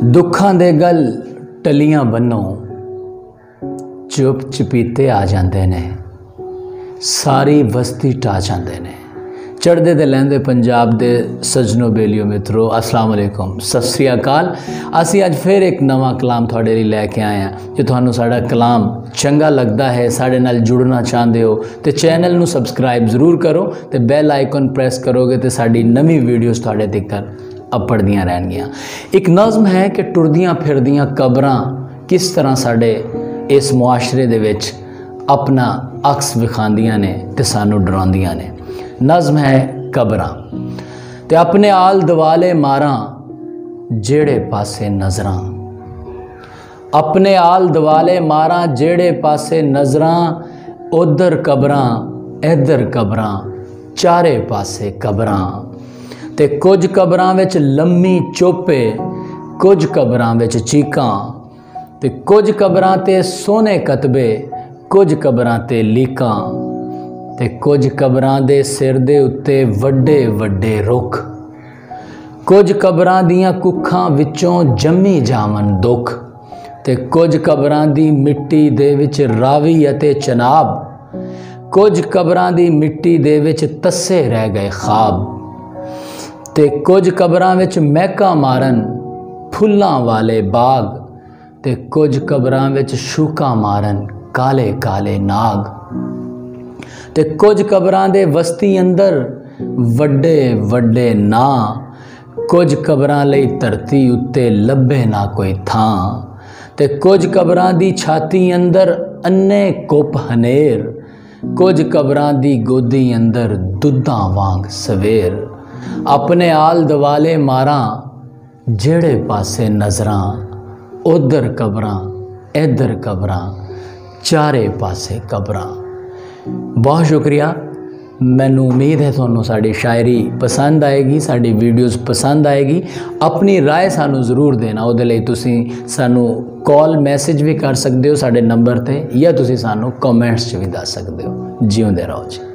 दुखां दे गल टलियां बन्नो चुप चपीते आ जाते ने, सारी बस्ती टा जाते ने। चढ़ते ते लैंदे पंजाब दे सजनों बेलियो मित्रों, अस्सलाम वालेकुम, सत श्री अकाल। असी अज फिर एक नवा कलाम थोड़े लिए लैके आए हैं। जो थानू साड़ा कलाम चंगा लगता है, साढ़े नाल जुड़ना चाहते हो तो चैनल नू सबसक्राइब जरूर करो, तो बैल आइकन प्रेस करोगे तो साड़ी नवी वीडियोज़ थोड़े तक अपड़दियाँ रहनगियाँ। एक नज़म है कि टुरदियाँ फिरदियाँ कबरां किस तरह साढ़े इस मुआशरे दे विच अपना अक्स विखांदियाँ ने ते सानू डराउंदियां ने। नज़म है कबरां। ते अपने आल दवाले मारां जेड़े पासे नज़रां, अपने आल दवाले मारां जेड़े पासे नज़रां, उधर कबरां इधर कबरां चारे पासे कबरां। ते कुछ कबरां विच लम्मी चोपे, कुछ कबरां विच चीकां, ते कुछ कबरां ते सोने कतबे, कुछ कबरां ते लीकां, ते कुछ कबरां दे सिर दे उत्ते वड्डे वड्डे रुख, कुछ कबरां दियां कुखां विचों जम्मी जावन दुख, ते कुछ कबरां दी मिट्टी दे विच रावी अते चनाब, कुछ कबरां दी मिट्टी दे विच तस्से रह गए ख्वाब, ते कुछ कबरां विच महका मारन फुल्लां वाले बाग, ते कुछ कबरां विच शूका मारन काले काले नाग, ते कुछ कबरां दे वस्ती अंदर वड्डे वड्डे नां, कुछ कबरां लई धरती उत्ते लभे ना कोई थां, ते कुछ कबरां दी छाती अंदर अन्ने कुप हनेर, कुछ कबरां दी गोदी अंदर दुद्धां वांग सवेर। अपने आल दवाले मारां जेड़े पासे नज़रां, उधर कबरां इधर कबरां चारे पासे कबरां। बहुत शुक्रिया। मैनू उम्मीद है तुहानू साड़ी शायरी पसंद आएगी, साड़ी वीडियोज़ पसंद आएगी। अपनी राय सानू ज़रूर देना, उहदे लई तुसीं सानू कॉल मैसेज भी कर सकते हो साढ़े नंबर ते, या तुसीं सानू कमेंट्स च भी दस सकते हो। जिउंदे रहो जी।